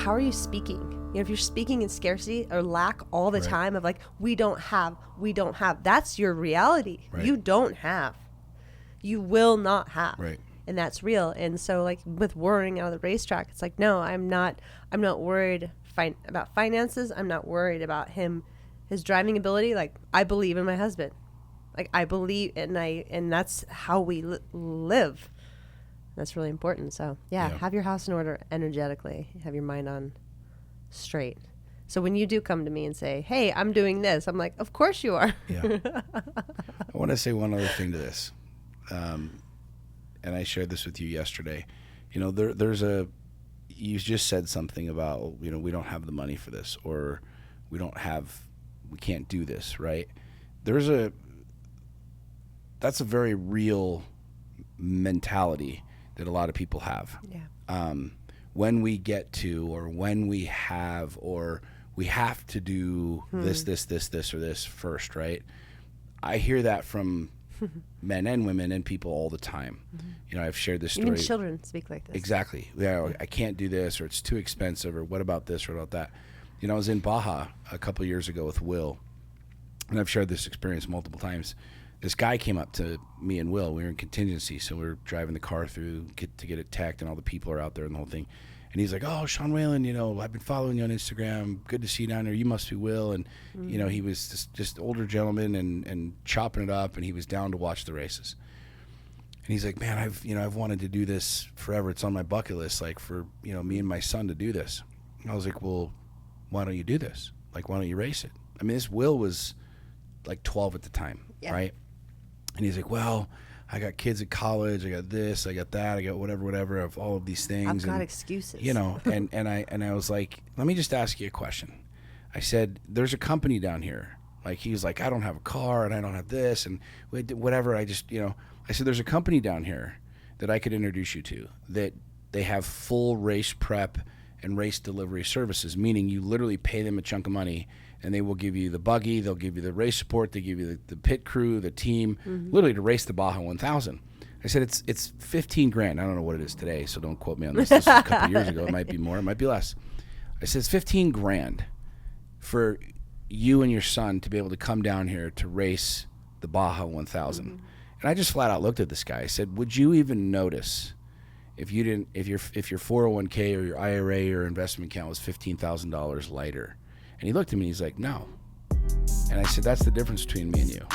how are you speaking? You know, if you're speaking in scarcity or lack all the time of like, we don't have, that's your reality. Right. You don't have. You will not have. Right. And that's real. And so like with worrying out of the racetrack, it's like, no, I'm not worried about finances. I'm not worried about his driving ability. Like, I believe in my husband. Like, I believe, and that's how we live. That's really important. So yeah, have your house in order energetically. Have your mind on straight. So when you do come to me and say, hey, I'm doing this, I'm like, of course you are. Yeah. I want to say one other thing to this. And I shared this with you yesterday. You know, you just said something about, you know, we don't have the money for this, or we can't do this, right? That's a very real mentality that a lot of people have. Yeah. When we get to, or when we have, or we have to do this, or this first, right? I hear that from men and women and people all the time. Mm-hmm. You know, I've shared this story. Even children speak like this. Exactly. Yeah, I can't do this, or it's too expensive, or what about this, or about that. You know, I was in Baja a couple of years ago with Will, and I've shared this experience multiple times. This guy came up to me and Will. We were in contingency, so we were driving the car through to get it tacked, and all the people are out there and the whole thing. And he's like, oh, Sean Whalen, you know, I've been following you on Instagram. Good to see you down there. You must be Will. And, you know, he was just older gentleman and chopping it up, and he was down to watch the races. And he's like, man, I've wanted to do this forever. It's on my bucket list, like for, you know, me and my son to do this. And I was like, well, why don't you do this? Like, why don't you race it? I mean, this Will was like 12 at the time, right? And he's like, well, I got kids at college, I got this, I got that, I got whatever of all of these things. I've got excuses. You know, and I was like, let me just ask you a question. I said, there's a company down here. Like, he was like, I don't have a car and I don't have this and whatever. I just, you know, I said, there's a company down here that I could introduce you to, that they have full race prep and race delivery services, meaning you literally pay them a chunk of money and they will give you the buggy, they'll give you the race support, they give you the pit crew, the team, literally to race the Baja 1000. I said, it's 15 grand. I don't know what it is today, so don't quote me on this. This was a couple years ago. It might be more, it might be less. I said, it's 15 grand for you and your son to be able to come down here to race the Baja 1000. And I just flat out looked at this guy. I said, would you even notice if your 401k or your IRA or investment account was $15,000 lighter? And he looked at me and he's like, no. And I said, that's the difference between me and you.